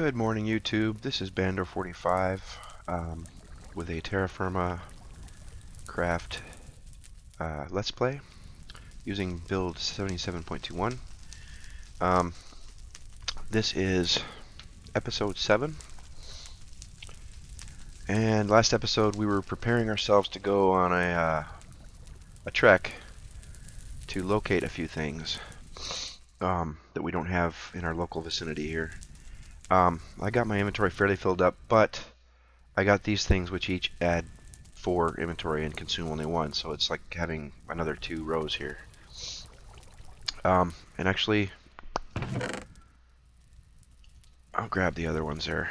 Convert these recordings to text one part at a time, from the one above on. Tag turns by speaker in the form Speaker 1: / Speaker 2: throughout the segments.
Speaker 1: Good morning, YouTube. This is Bandor45 with a TerraFirmaCraft Let's Play using build 77.21. This is episode 7, and last episode we were preparing ourselves to go on a trek to locate a few things that we don't have in our local vicinity here. I got my inventory fairly filled up, but I got these things which each add 4 inventory and consume only 1, so it's like having another 2 rows here. And actually, I'll grab the other ones there,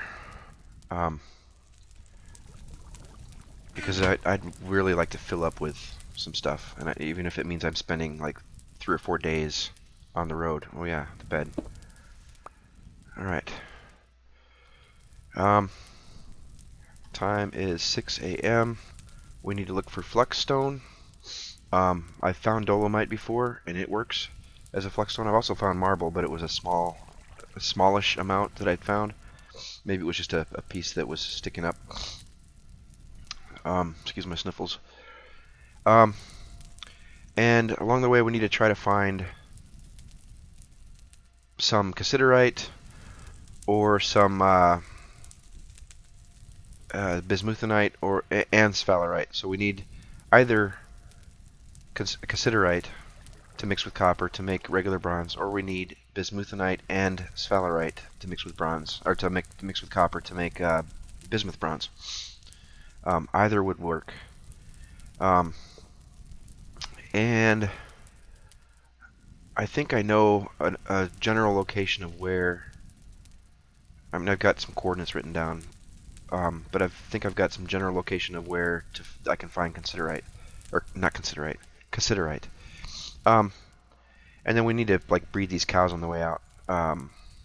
Speaker 1: because I'd really like to fill up with some stuff, and even if it means I'm spending like 3 or 4 days on the road. Oh yeah, the bed. Alright. Time is 6 a.m. We need to look for flexstone. I've found dolomite before, and it works as a flexstone. I've also found marble, but it was a smallish amount that I'd found. Maybe it was just a piece that was sticking up. Excuse my sniffles. And along the way, we need to try to find some cassiterite or some bismuthinite and sphalerite. So we need either cassiterite to mix with copper to make regular bronze, or we need bismuthinite and sphalerite to mix with bronze, or to mix with copper to make bismuth bronze. Either would work. And I think I know a general location of where. I mean, I've got some coordinates written down, but I think I've got some general location of where I can find cassiterite, or not cassiterite, cassiterite. And then we need to like breed these cows on the way out.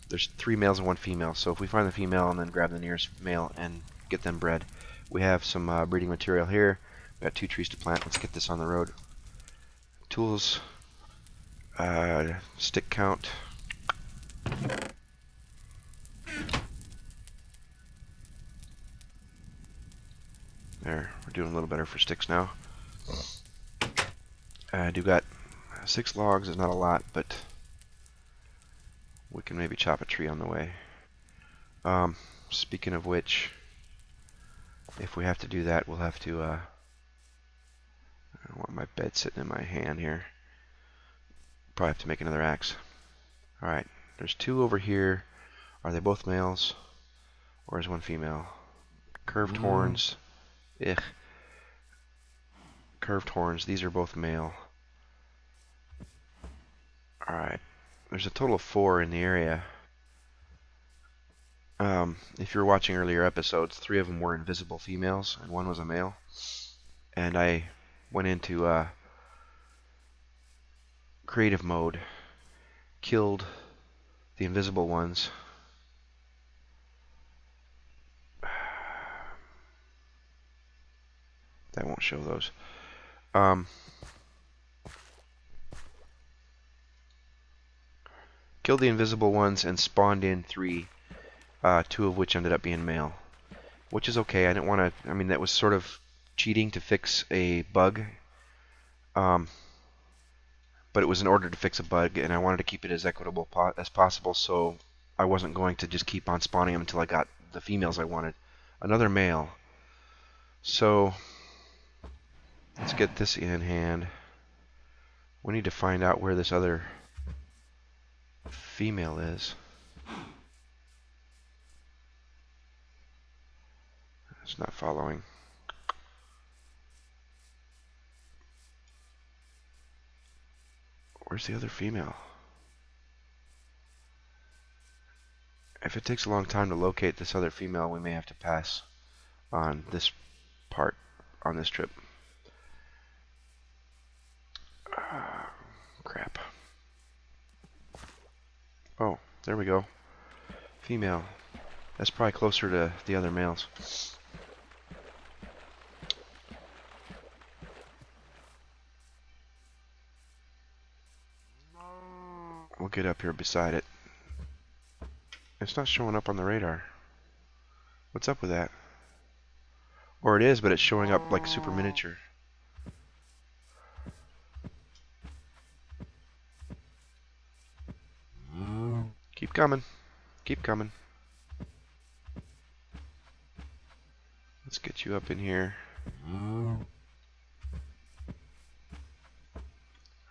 Speaker 1: There's 3 males and 1 female, so if we find the female and then grab the nearest male and get them bred, we have some breeding material here. We got 2 trees to plant. Let's get this on the road. Tools, stick count. There, we're doing a little better for sticks now. I do got 6 logs, is not a lot, but we can maybe chop a tree on the way. Speaking of which, if we have to do that, we'll have to, I don't want my bed sitting in my hand here. Probably have to make another axe. Alright, there's 2 over here. Are they both males? Or is 1 female? Curved horns. Ugh. Curved horns, these are both male. Alright, there's a total of 4 in the area. If you were watching earlier episodes, 3 of them were invisible females and 1 was a male. And I went into creative mode, killed the invisible ones. That won't show those. Killed the invisible ones and spawned in 3, 2 of which ended up being male, which is okay. I didn't want to. I mean, that was sort of cheating to fix a bug, but it was in order to fix a bug, and I wanted to keep it as equitable as possible. So I wasn't going to just keep on spawning them until I got the females I wanted. Another male. So let's get this in hand. We need to find out where this other female is. It's not following. Where's the other female? If it takes a long time to locate this other female, we may have to pass on this part on this trip. Crap. Oh, there we go. Female. That's probably closer to the other males. We'll get up here beside it It's not showing up on the radar. What's up with that? Or it is, but it's showing up like super miniature. Keep coming. Keep coming. Let's get you up in here.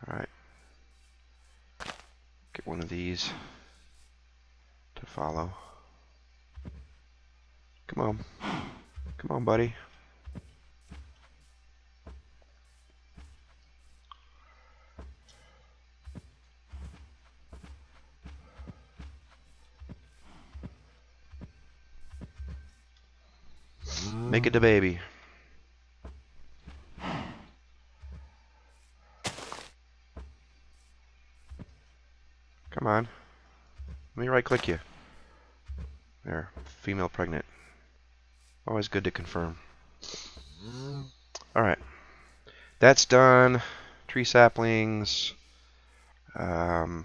Speaker 1: Alright. Get one of these to follow. Come on. Come on, buddy. Make it a baby. Come on. Let me right click you. There. Female pregnant. Always good to confirm. Alright. That's done. Tree saplings. Pop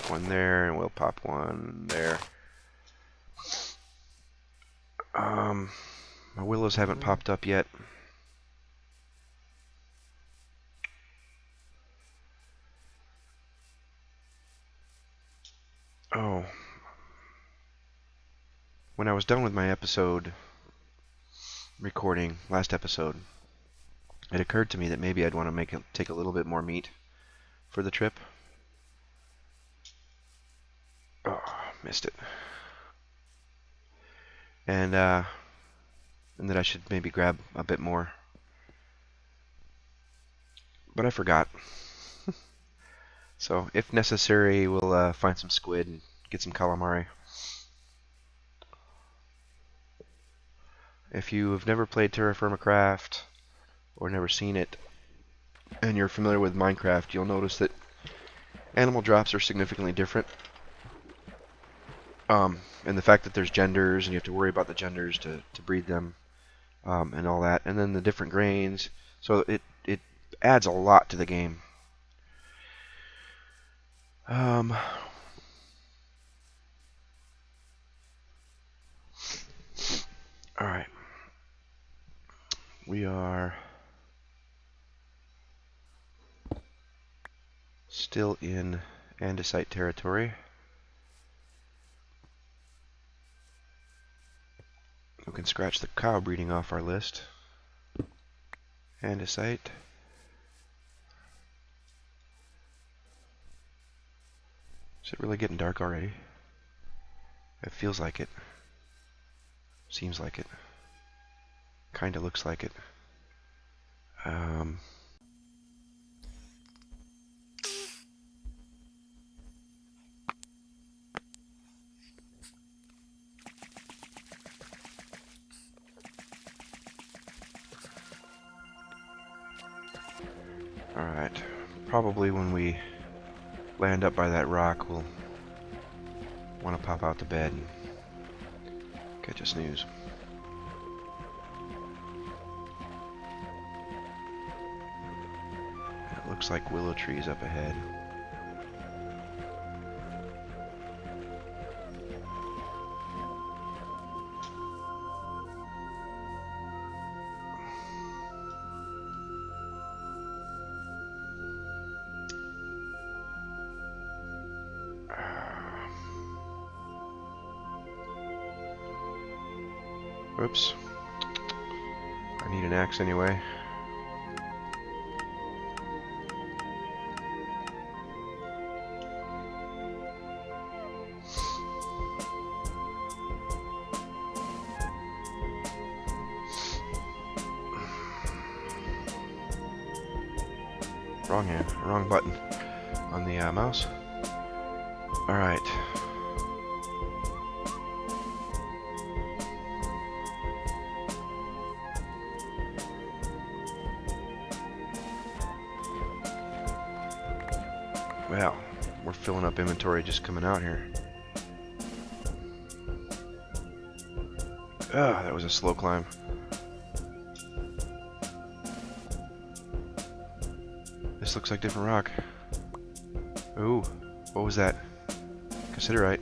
Speaker 1: one there, and we'll pop one there. My willows haven't popped up yet. Oh. When I was done with my episode recording, last episode, it occurred to me that maybe I'd want to take a little bit more meat for the trip. Oh, missed it. And that I should maybe grab a bit more. But I forgot. So, if necessary, we'll find some squid and get some calamari. If you have never played TerraFirmaCraft or never seen it, and you're familiar with Minecraft, you'll notice that animal drops are significantly different. And the fact that there's genders, and you have to worry about the genders to breed them, and all that. And then the different grains. So it adds a lot to the game. Alright. We are still in andesite territory. We can scratch the cow breeding off our list. Andesite. Is it really getting dark already? It feels like it. Seems like it. Kinda looks like it. Alright. Probably when we land up by that rock, we'll want to pop out to bed and catch a snooze. It looks like willow trees up ahead. Whoops. I need an axe anyway. Wrong button on the mouse. Alright. Well, we're filling up inventory just coming out here. Ah, that was a slow climb. This looks like different rock. Ooh, what was that? Cassiterite.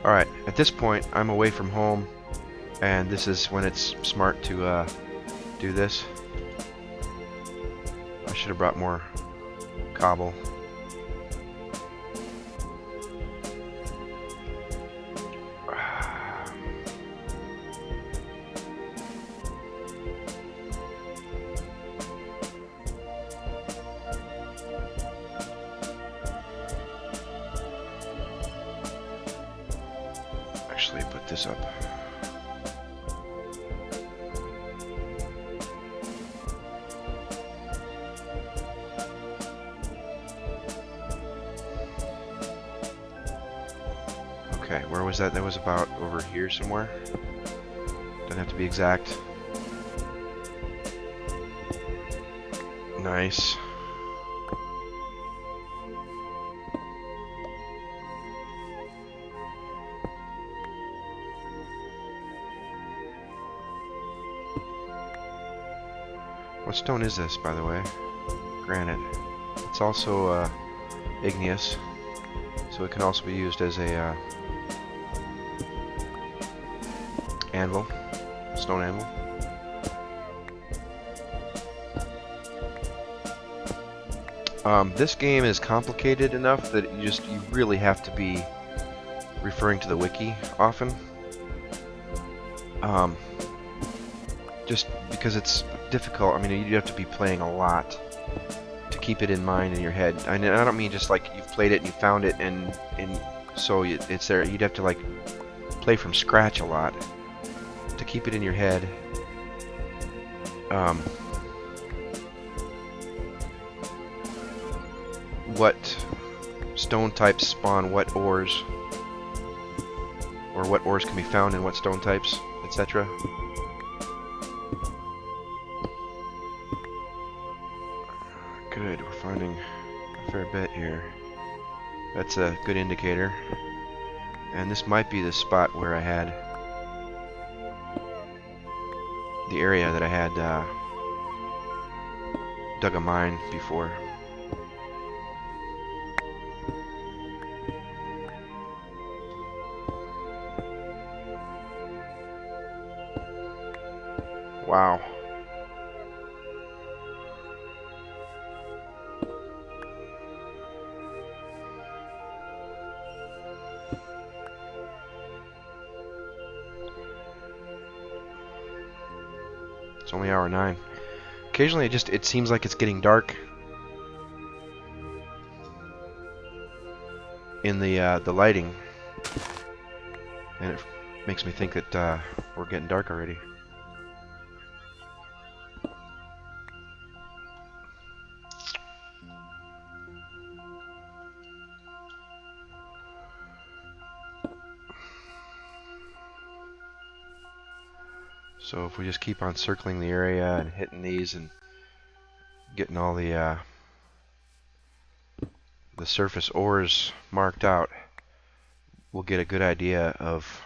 Speaker 1: Alright, at this point, I'm away from home, and this is when it's smart to do this. I should have brought more cobble. Actually, put this up. Okay, where was that? That was about over here somewhere. Doesn't have to be exact. Nice. What stone is this, by the way? Granite. It's also igneous, so it can also be used as a anvil, stone anvil. This game is complicated enough that you really have to be referring to the wiki often. Just because it's difficult. I mean, you have to be playing a lot to keep it in mind in your head. I don't mean just like you've played it and you found it and so it's there. You'd have to like play from scratch a lot to keep it in your head. What stone types spawn what ores, or what ores can be found in what stone types, etc. Good, we're finding a fair bit here. That's a good indicator. And this might be the spot where I had the area that I had dug a mine before. Wow. It's only hour 9. Occasionally it seems like it's getting dark in the lighting, and it makes me think that we're getting dark already. So if we just keep on circling the area and hitting these and getting all the surface ores marked out, we'll get a good idea of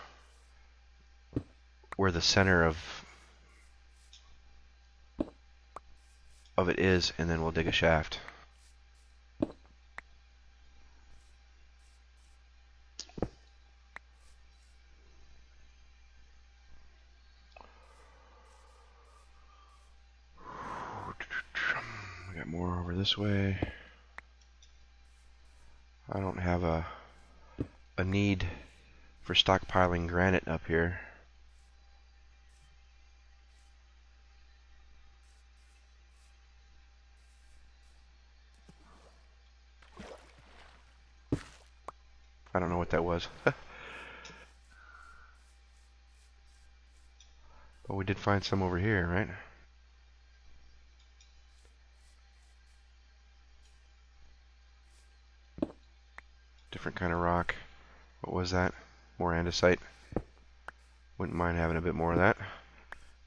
Speaker 1: where the center of it is, and then we'll dig a shaft. We got more over this way. I don't have a need for stockpiling granite up here. I don't know what that was. But we did find some over here, right? Different kind of rock. What was that? More andesite. Wouldn't mind having a bit more of that,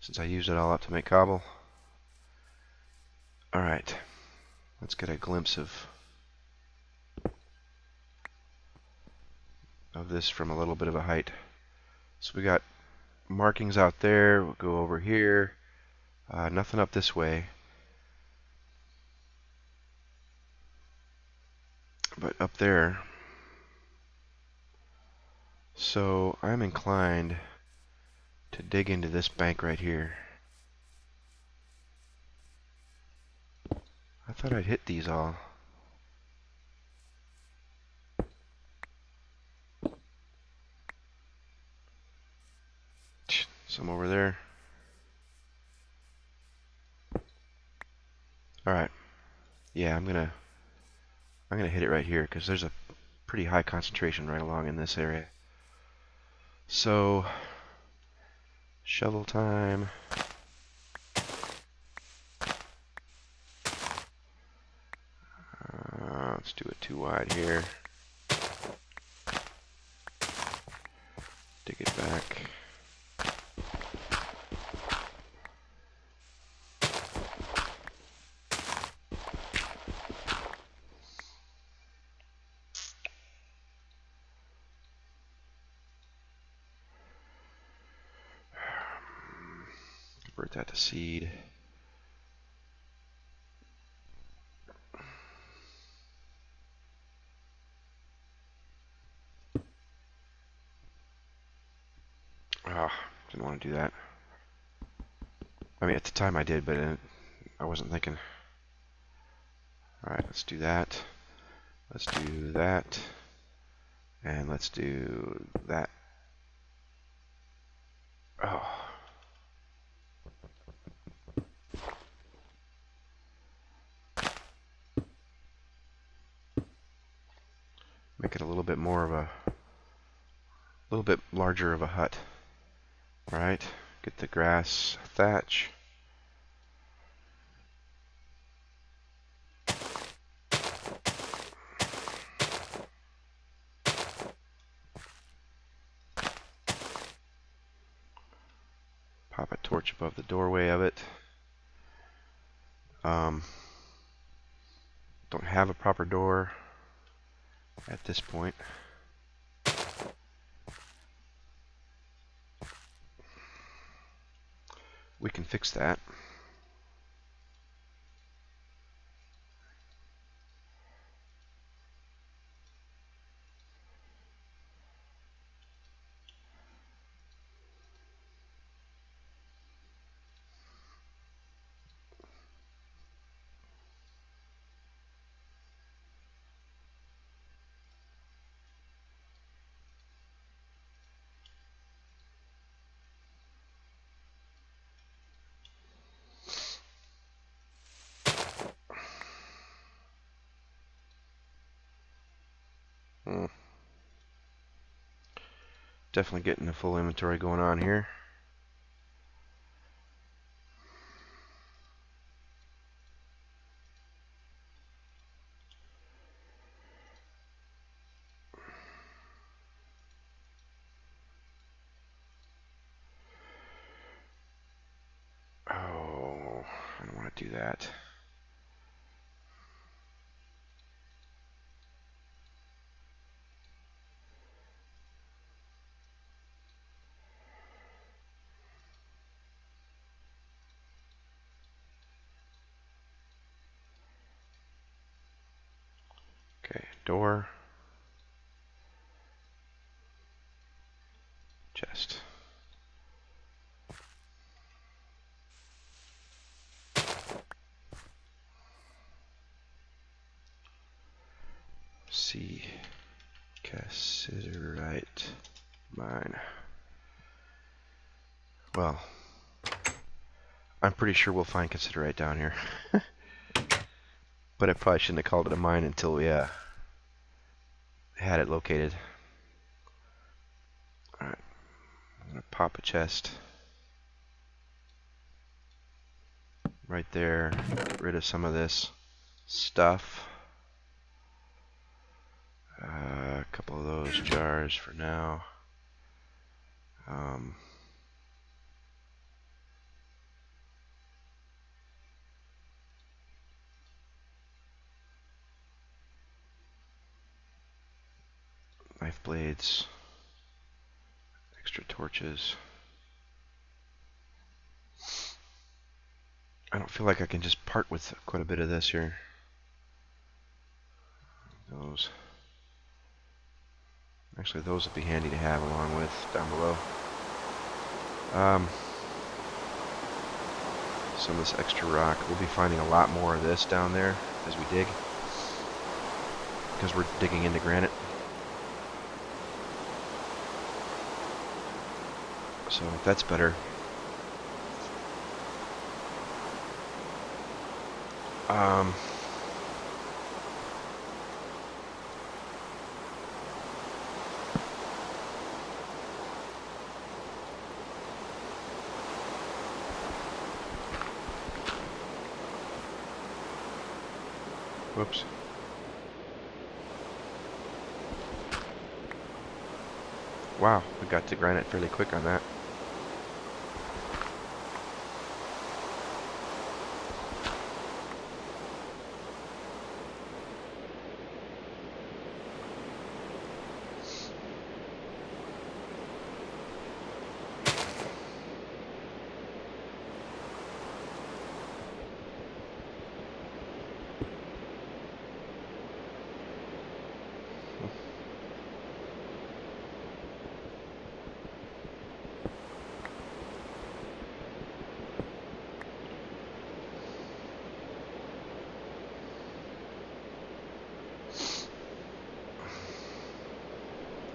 Speaker 1: since I used it all up to make cobble. Alright, let's get a glimpse of this from a little bit of a height. So we got markings out there. We'll go over here. Nothing up this way. But up there, So I'm inclined to dig into this bank right here. I thought I'd hit these all. Some over there. Alright. Yeah, I'm gonna hit it right here because there's a pretty high concentration right along in this area. So shovel time. Let's do it too wide here. Dig it back. Convert that to seed. Didn't want to do that. I mean, at the time I did, but I wasn't thinking. Alright, let's do that. Let's do that. And let's do that. Oh. Make it a little bit more of a little bit larger of a hut. Right? Get the grass thatch. Pop a torch above the doorway of it. Don't have a proper door at this point. We can fix that. Definitely getting a full inventory going on here. Oh, I don't want to do that. Okay, door. Chest. C. Cassiterite mine. Well, I'm pretty sure we'll find Cassiterite down here. But I probably shouldn't have called it a mine until we had it located. Alright, I'm going to pop a chest right there, get rid of some of this stuff. A couple of those jars for now. Knife blades, extra torches. I don't feel like I can just part with quite a bit of this here. Those. Actually, those would be handy to have along with down below. Some of this extra rock. We'll be finding a lot more of this down there as we dig, because we're digging into granite. So that's better. Whoops. Wow, we got to granite fairly quick on that.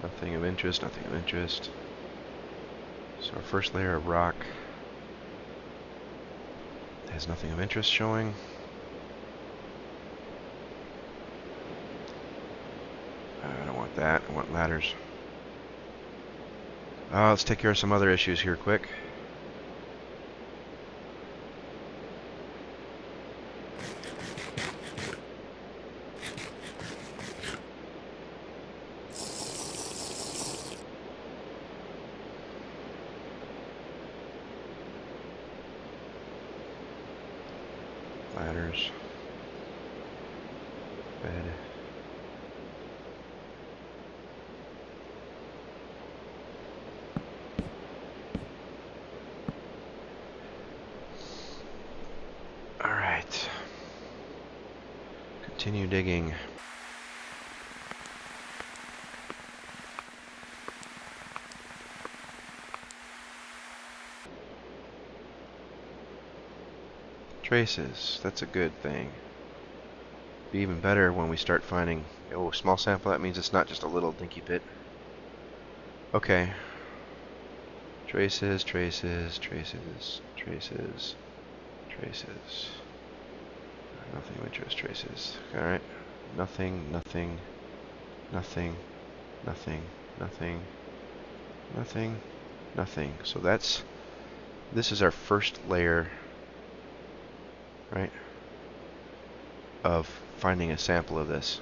Speaker 1: Nothing of interest, nothing of interest. So our first layer of rock has nothing of interest showing. I don't want that, I want ladders. Let's take care of some other issues here quick. Ladders. Bed. Alright. Continue digging. Traces, that's a good thing. Be even better when we start finding, oh, small sample, that means it's not just a little dinky pit. Okay. Traces, traces, traces, traces, traces. Nothing of interest, traces. Alright. Nothing, nothing, nothing, nothing, nothing, nothing, nothing. So this is our first layer, right, of finding a sample of this.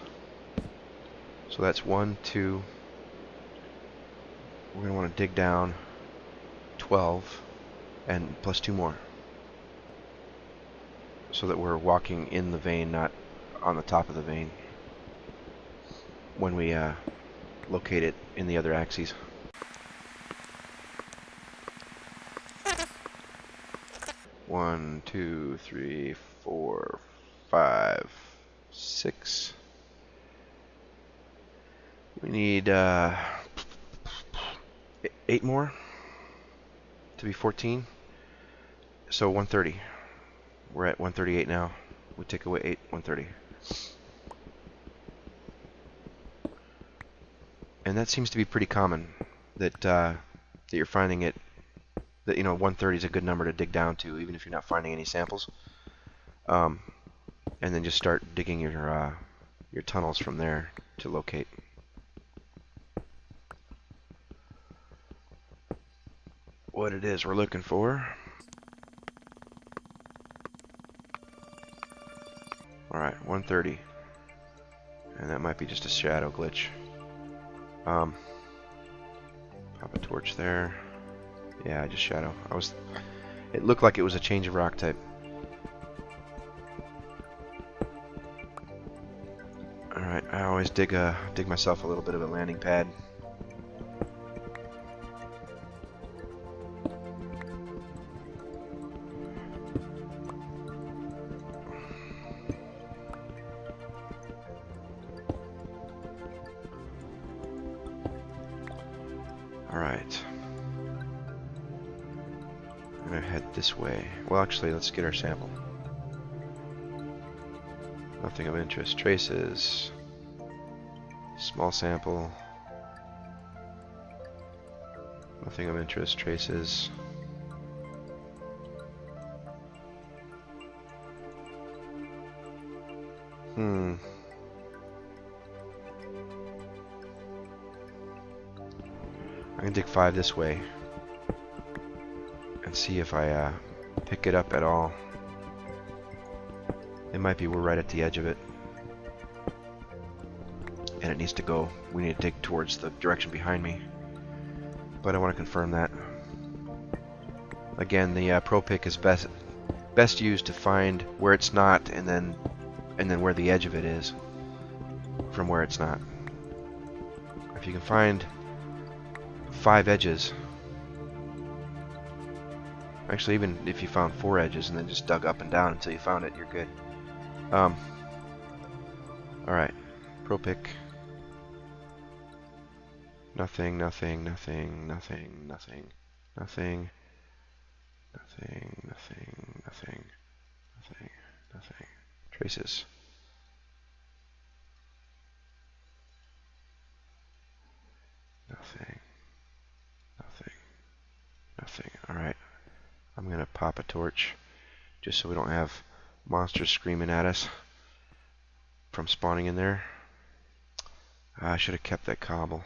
Speaker 1: So that's 1, 2. We're going to want to dig down 12 and plus 2 more, so that we're walking in the vein, not on the top of the vein when we locate it in the other axes. One, 2, 3, 4, 5, 6. We need 8 more to be 14. So 130. We're at 138 now. We take away 8, 130. And that seems to be pretty common, that you're finding it, that 130 is a good number to dig down to, even if you're not finding any samples. And then just start digging your tunnels from there to locate. What it is we're looking for. Alright, 130. And that might be just a shadow glitch. Pop a torch there. Yeah, just shadow. It looked like it was a change of rock type. Alright, I always dig myself a little bit of a landing pad. Alright. I'm going to head this way. Well, actually, let's get our sample. Nothing of interest. Traces. Small sample. Nothing of interest. Traces. I'm going to dig 5 this way and see if I pick it up at all. It might be we're right at the edge of it and it needs to go. We need to dig towards the direction behind me, but I want to confirm that. Again, the Pro Pick is best used to find where it's not and then where the edge of it is from where it's not. If you can find 5 edges, actually even if you found 4 edges and then just dug up and down until you found it, you're good. Alright, Pro Pick. Nothing, nothing, nothing, nothing, nothing, nothing, nothing, nothing, nothing, nothing, nothing. Traces. Nothing, nothing, nothing. Alright, I'm gonna pop a torch just so we don't have monsters screaming at us from spawning in there. I should have kept that cobble.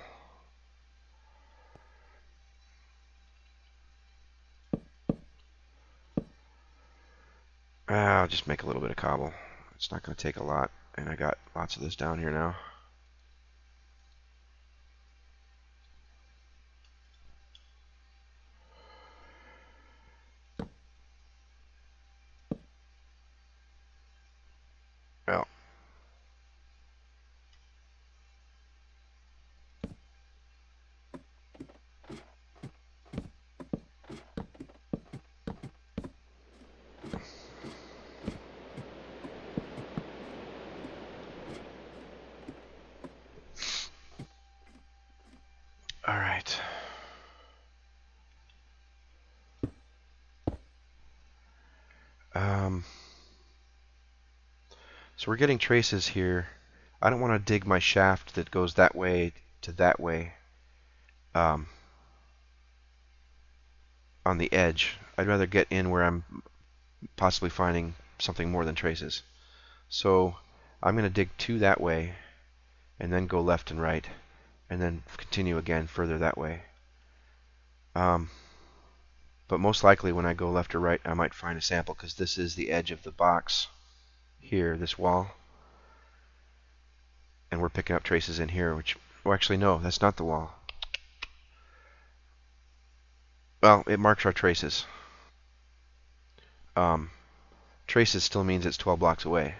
Speaker 1: I'll just make a little bit of cobble. It's not going to take a lot, and I got lots of this down here now. Well, all right. So we're getting traces here. I don't want to dig my shaft that goes that way to that way on the edge. I'd rather get in where I'm possibly finding something more than traces. So I'm going to dig 2 that way and then go left and right and then continue again further that way. But most likely when I go left or right I might find a sample because this is the edge of the box here, this wall. And we're picking up traces in here, which, well, actually no, that's not the wall. Well, it marks our traces. Traces still means it's 12 blocks away.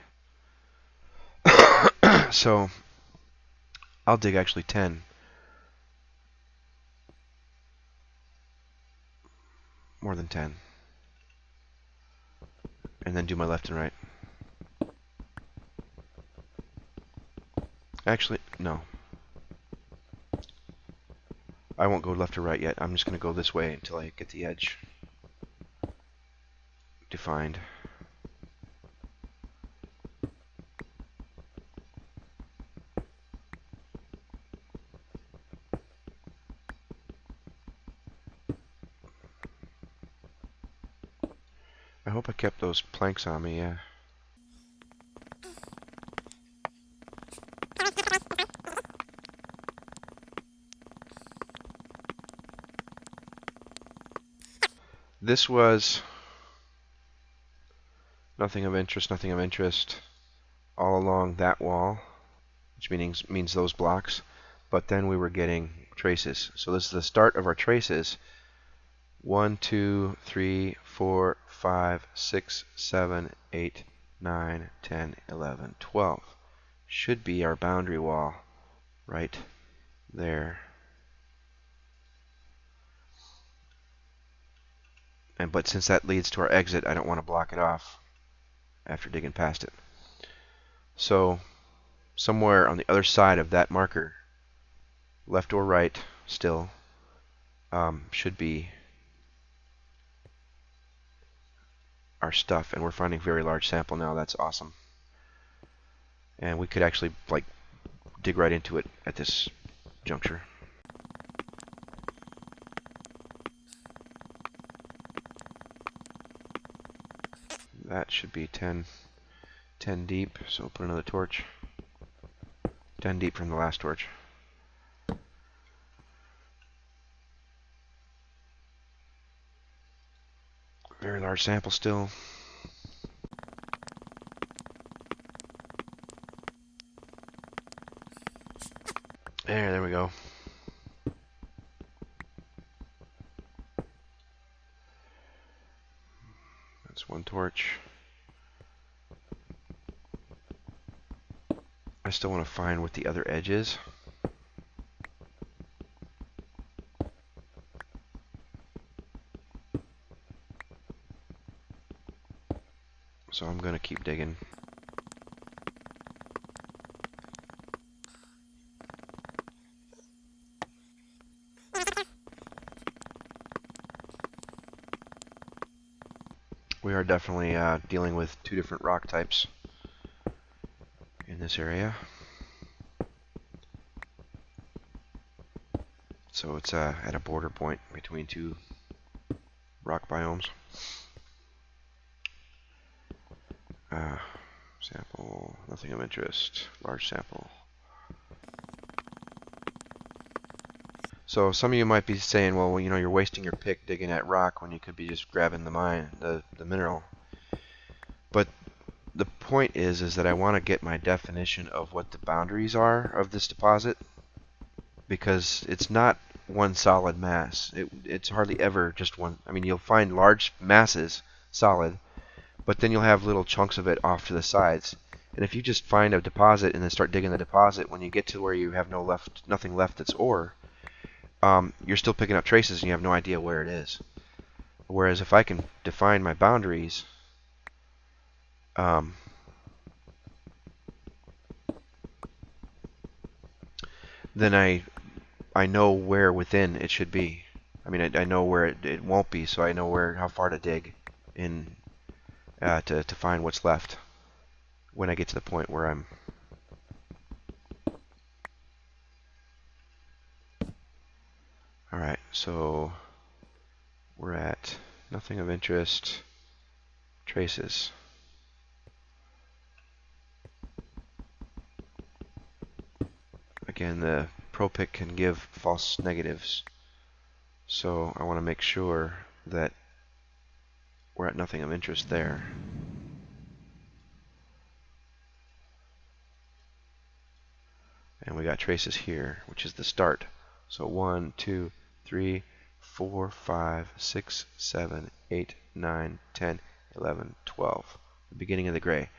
Speaker 1: So I'll dig actually 10. More than 10. And then do my left and right. Actually, no. I won't go left or right yet. I'm just going to go this way until I get the edge defined. I hope I kept those planks on me, yeah. This was nothing of interest, nothing of interest all along that wall, which means those blocks. But then we were getting traces. So this is the start of our traces. 1, 2, 3, 4, 5, 6, 7, 8, 9, 10, 11, 12. Should be our boundary wall right there. But since that leads to our exit, I don't want to block it off after digging past it. So somewhere on the other side of that marker, left or right still, should be our stuff, and we're finding very large sample now. That's awesome. And we could actually like dig right into it at this juncture. That should be 10 deep, so we'll put another torch. 10 deep from the last torch. Very large sample still. There we go. That's one torch. I still want to find what the other edge is. So I'm going to keep digging. We are definitely dealing with two different rock types in this area. So it's at a border point between two rock biomes. Sample, nothing of interest, large sample. So some of you might be saying, well, you know, you're wasting your pick digging at rock when you could be just grabbing the mineral. But the point is that I want to get my definition of what the boundaries are of this deposit, because it's not one solid mass. It's hardly ever just one. I mean, you'll find large masses solid, but then you'll have little chunks of it off to the sides. And if you just find a deposit and then start digging the deposit, when you get to where you have nothing left that's ore, you're still picking up traces and you have no idea where it is. Whereas if I can define my boundaries, then I know where within it should be. I mean, I know where it won't be, so I know how far to dig in to find what's left when I get to the point where I'm. All right, so we're at nothing of interest, traces. Again, the ProPick can give false negatives, so I want to make sure that we're at nothing of interest there. And we got traces here, which is the start. So 1, 2, 3, 4, 5, 6, 7, 8, 9, 10, 11, 12. The beginning of the gray.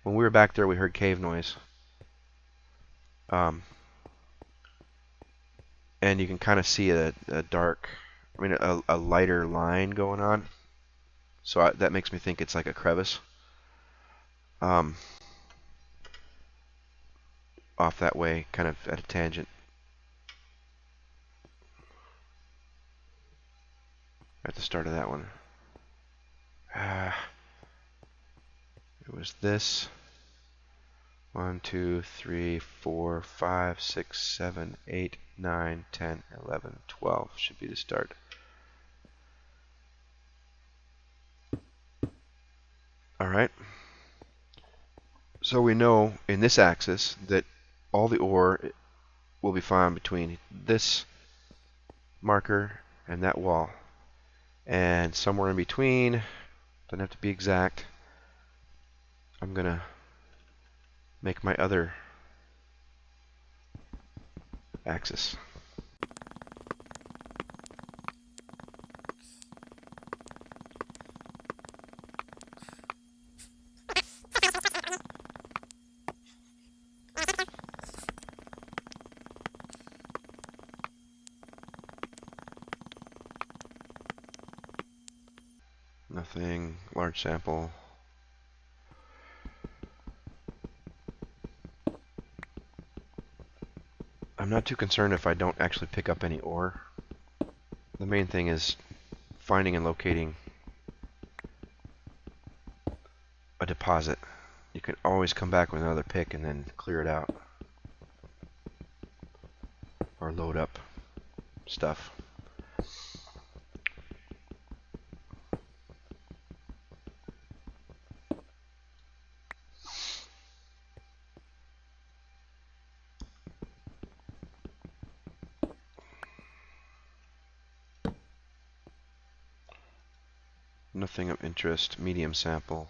Speaker 1: When we were back there, we heard cave noise. And you can kind of see a dark, I mean a lighter line going on. So that makes me think it's like a crevice. Off that way, kind of at a tangent. At the start of that one. It was this. 1, 2, 3, 4, 5, 6, 7, 8, 9, 10, 11, 12 should be the start. Alright. So we know in this axis that all the ore will be found between this marker and that wall. And somewhere in between, doesn't have to be exact, I'm going to make my other axis. Nothing, large sample. I'm not too concerned if I don't actually pick up any ore. The main thing is finding and locating a deposit. You can always come back with another pick and then clear it out. Or load up stuff. Nothing of interest, medium sample.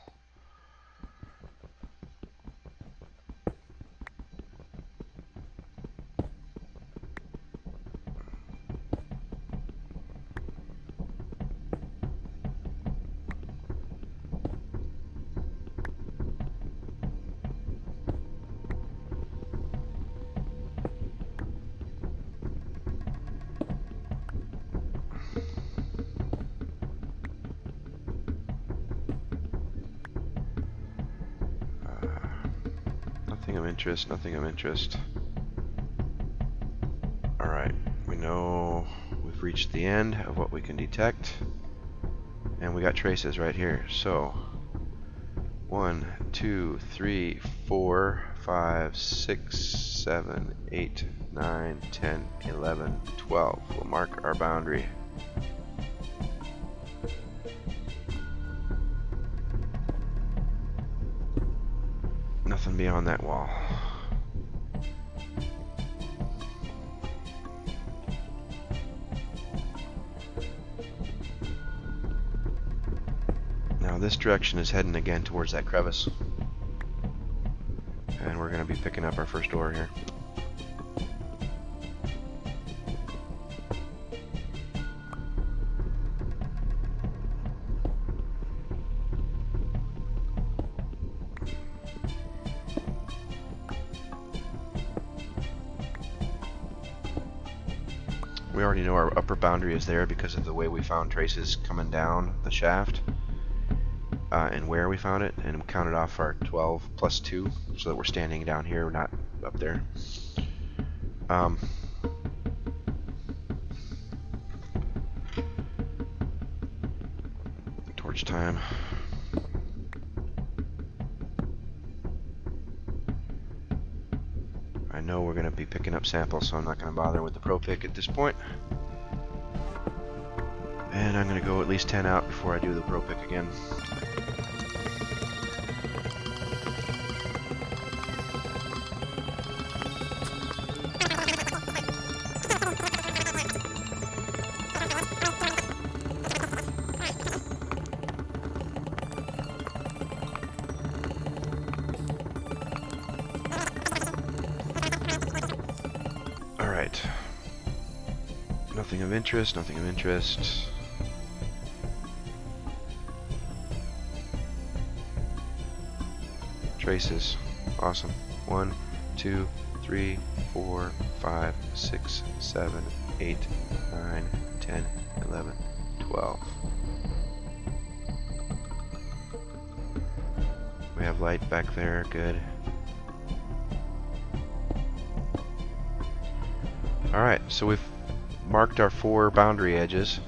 Speaker 1: Nothing of interest. Alright, we know we've reached the end of what we can detect, and we got traces right here. So 1, 2, 3, 4, 5, 6, 7, 8, 9, 10, 11, 12. We'll mark our boundary. Nothing beyond that wall. Now this direction is heading again towards that crevice. And we're going to be picking up our first ore here. We already know our upper boundary is there because of the way we found traces coming down the shaft and where we found it, and we counted off our 12 plus 2 so that we're standing down here, not up there. Torch time. I know we're going to be picking up samples, so I'm not going to bother with the pro pick at this point. And I'm going to go at least 10 out before I do the pro pick again. Alright. Nothing of interest, nothing of interest. Traces. Awesome. 1, 2, 3, 4, 5, 6, 7, 8, 9, 10, 11, 12. We have light back there, good. Alright, so we've marked our 4 boundary edges.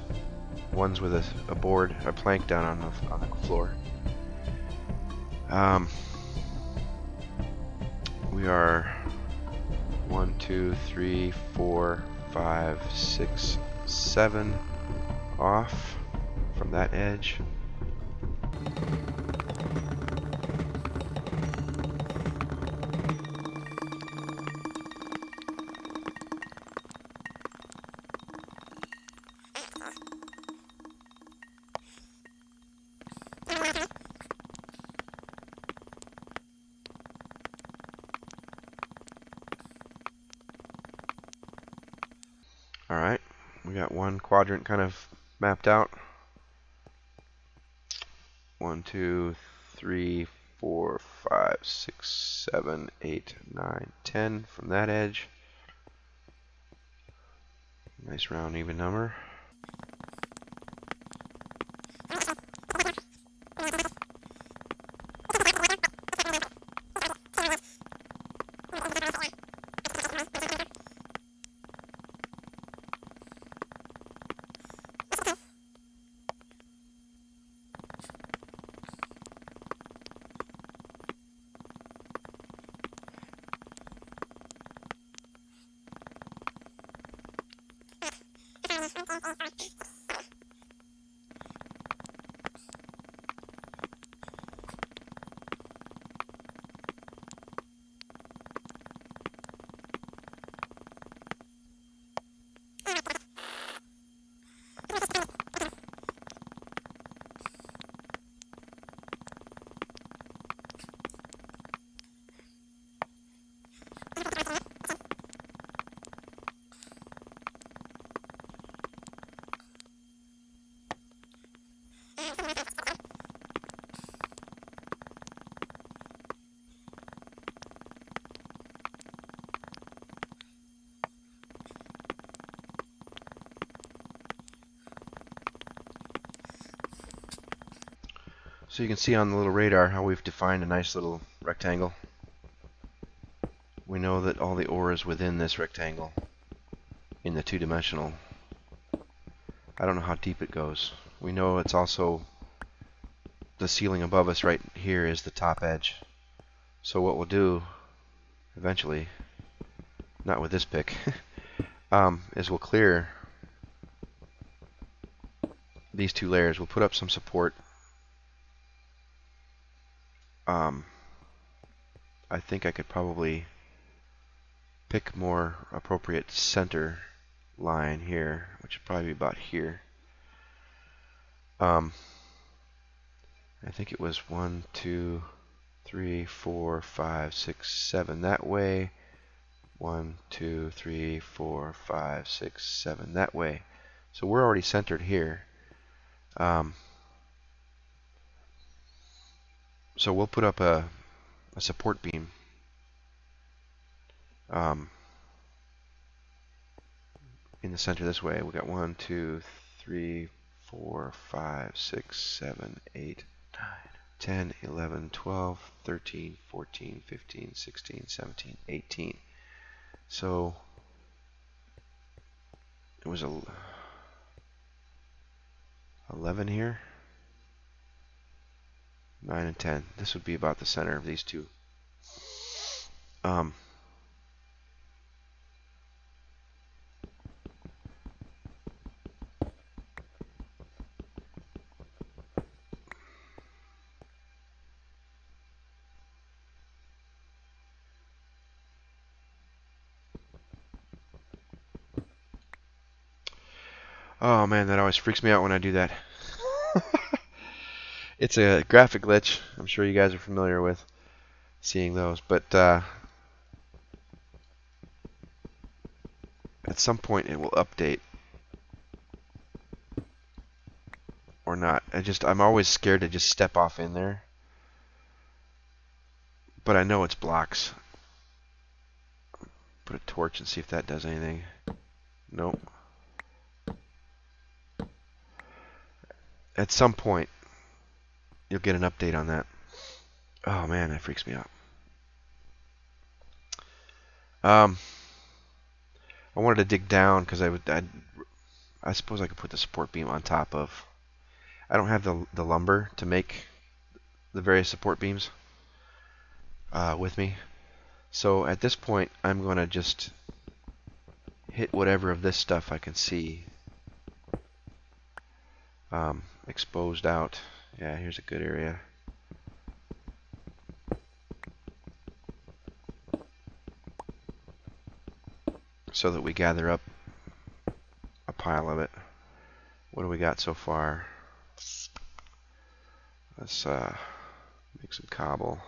Speaker 1: One's with a board, a plank down on the floor. We are 1, 2, 3, 4, 5, 6, 7 off from that edge. Alright, we got one quadrant kind of mapped out. 1, 2, 3, 4, 5, 6, 7, 8, 9, 10 from that edge. Nice round even number. So you can see on the little radar how we've defined a nice little rectangle. We know that all the ore is within this rectangle in the two-dimensional. I don't know how deep it goes. We know it's also the ceiling above us right here is the top edge. So what we'll do eventually, not with this pick, is we'll clear these two layers. We'll put up some support. I think I could probably pick more appropriate center line here, which would probably be about here. I think it was 1, 2, 3, 4, 5, 6, 7 that way. 1, 2, 3, 4, 5, 6, 7 that way. So we're already centered here. So we'll put up a support beam. In the center this way. We got 1, 2, 3, 4, 5, 6, 7, 8, 9, 10, 11, 12, 13, 14, 15, 16, 17, 18. So it was 11 here. 9 and 10. This would be about the center of these two. Oh man, that always freaks me out when I do that. It's a graphic glitch. I'm sure you guys are familiar with seeing those, but at some point it will update or not. I'm always scared to just step off in there, but I know it's blocks. Put a torch and see if that does anything. Nope. At some point you'll get an update on that. Oh man, that freaks me out. I wanted to dig down because I suppose I could put the support beam on top of. I don't have the lumber to make the various support beams with me. So at this point, I'm going to just hit whatever of this stuff I can see exposed out. Yeah, here's a good area. So that we gather up a pile of it. What do we got so far? Let's make some cobble.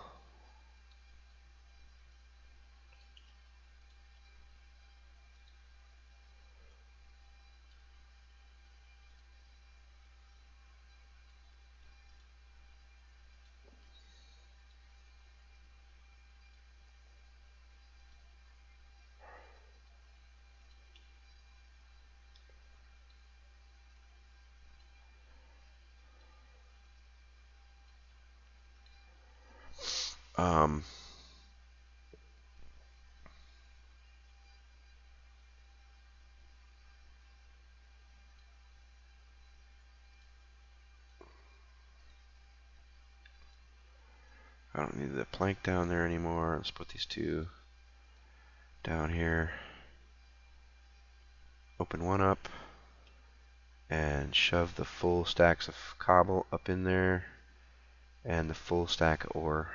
Speaker 1: I don't need the plank down there anymore. Let's put these two down here. Open one up. and shove the full stacks of cobble up in there and the full stack of ore.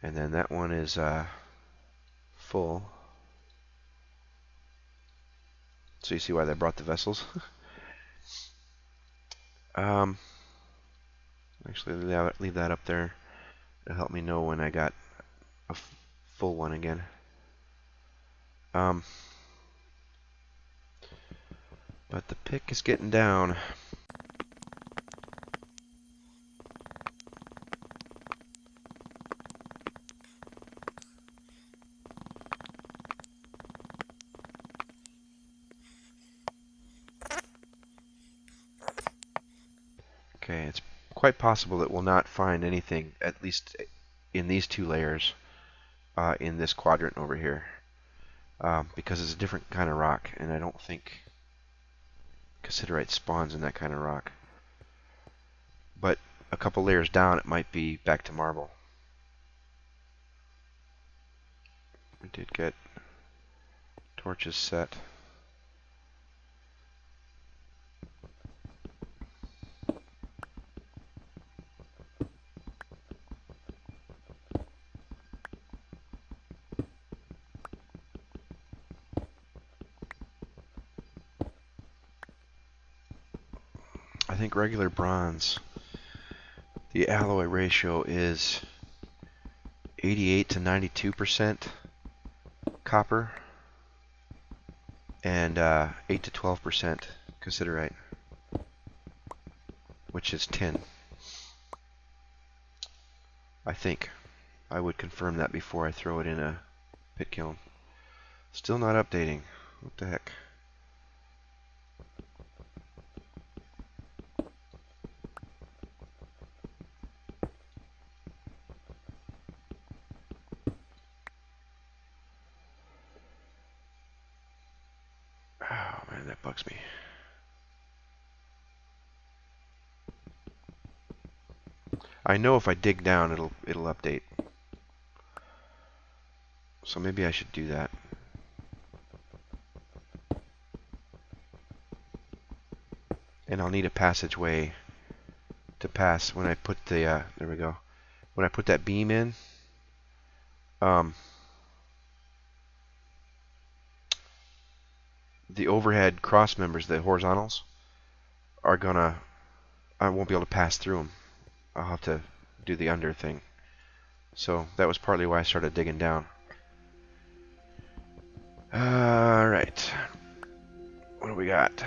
Speaker 1: And then that one is full. So you see why they brought the vessels. Actually, leave that up there. It'll help me know when I got a full one again. But the pick is getting down. Okay, it's quite possible that we'll not find anything, at least in these two layers, in this quadrant over here, because it's a different kind of rock, and I don't think Cassiterite spawns in that kind of rock. But a couple layers down, it might be back to marble. We did get torches set. I think regular bronze, the alloy ratio is 88 to 92% copper and 8 to 12% Cassiterite, which is tin. I think. I would confirm that before I throw it in a pit kiln. Still not updating. What the heck? Oh man, that bugs me. I know if I dig down, it'll update. So maybe I should do that. And I'll need a passageway to pass when I put the there we go. When I put that beam in, the overhead cross members, the horizontals, are gonna, I won't be able to pass through them. I'll have to do the under thing. So that was partly why I started digging down. Alright. What do we got?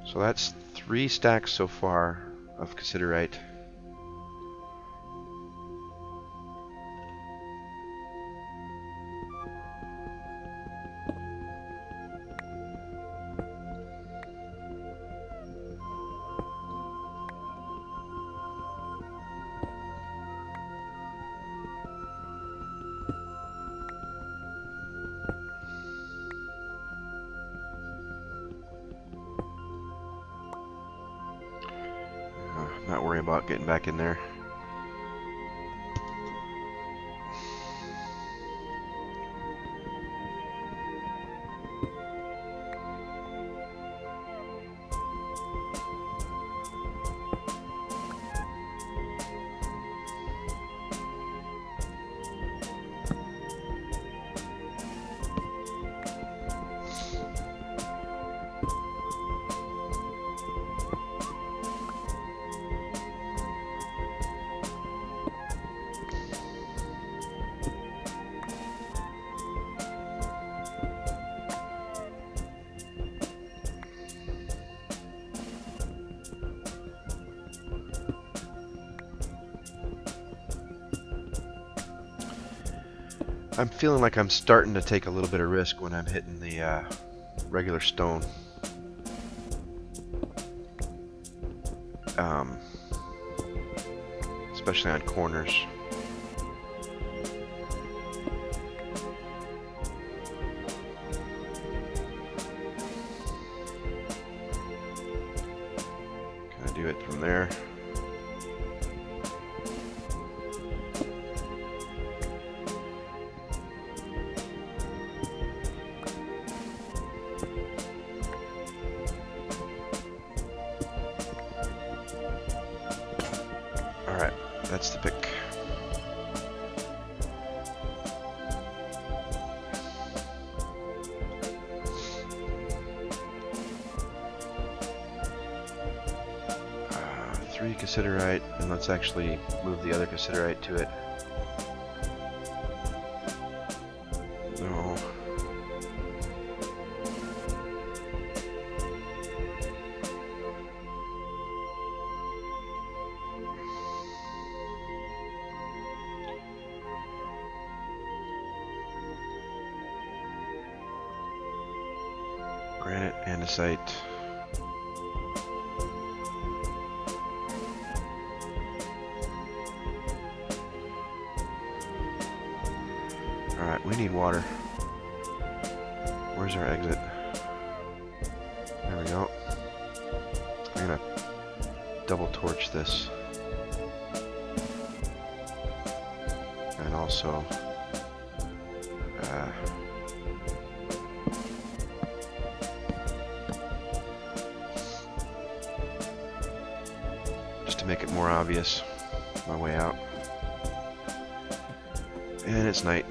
Speaker 1: So that's 3 stacks so far of Cassiterite. Not worry about getting back in there. I'm feeling like I'm starting to take a little bit of risk when I'm hitting the regular stone. Especially on corners. Can I do it from there? That's the pick. Three Cassiterite, and let's actually move the other Cassiterite to it. No. Granite, andesite. Alright, we need water. Where's our exit? There we go. I'm gonna double torch this. And also just to make it more obvious, my way out. And it's night.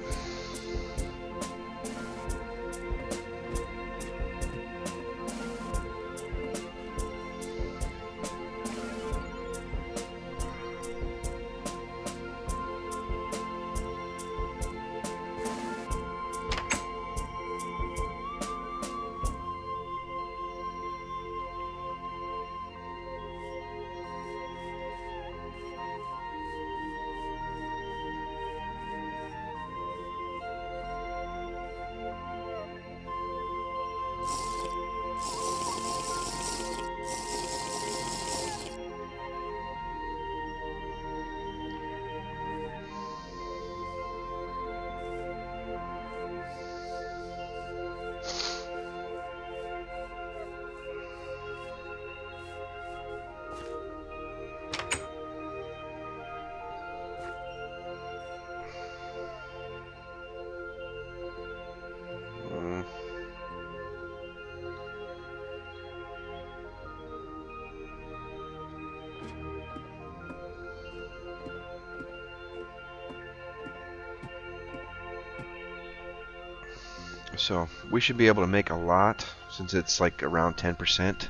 Speaker 1: So we should be able to make a lot, since it's like around 10%.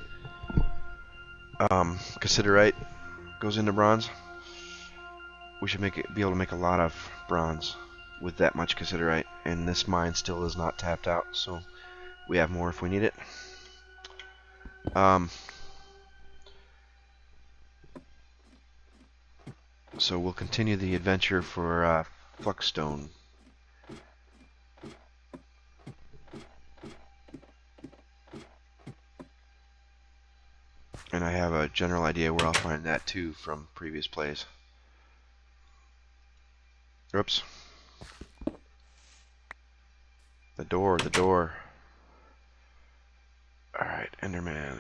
Speaker 1: Cassiterite goes into bronze. We should be able to make a lot of bronze with that much Cassiterite, and this mine still is not tapped out, so we have more if we need it. So we'll continue the adventure for Fluxstone. And I have a general idea where I'll find that too from previous plays. Oops. The door, the door. Alright, Enderman.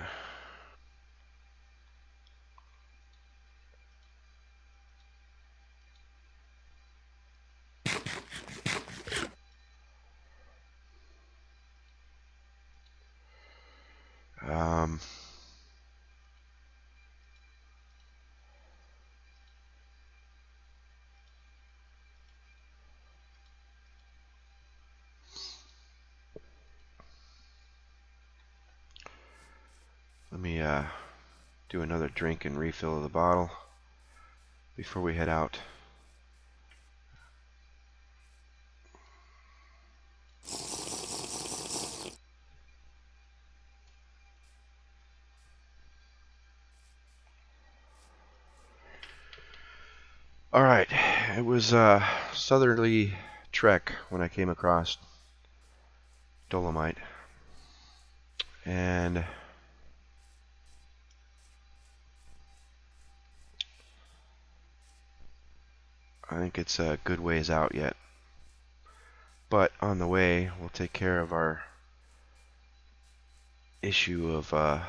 Speaker 1: Let me do another drink and refill of the bottle before we head out. Alright, it was a southerly trek when I came across dolomite, and I think it's a good ways out yet. But on the way, we'll take care of our issue of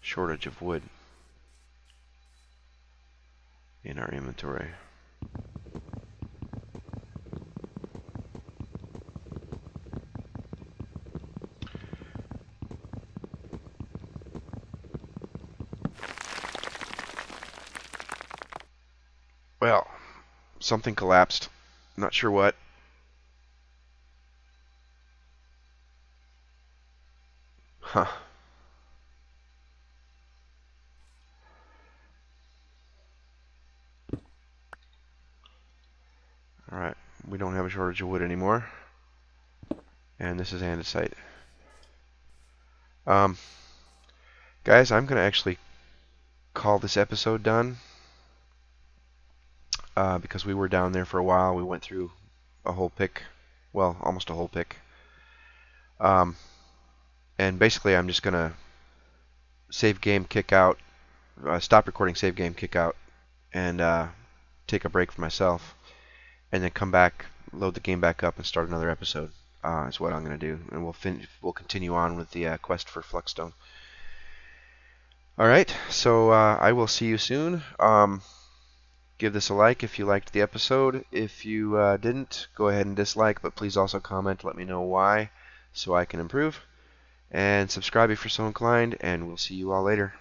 Speaker 1: shortage of wood in our inventory. something collapsed. Not sure what. Huh. Alright, we don't have a shortage of wood anymore. And this is andesite. Guys, I'm going to actually call this episode done. Because we were down there for a while. We went through a whole pick. Well, almost a whole pick. And basically I'm just going to save game, kick out, stop recording, save game, kick out, and take a break for myself. And then come back, load the game back up, and start another episode. Is what I'm going to do. And we'll continue on with the quest for Fluxstone. Alright, so I will see you soon. Give this a like if you liked the episode. If you didn't, go ahead and dislike, but please also comment, let me know why, so I can improve. And subscribe if you're so inclined, and we'll see you all later.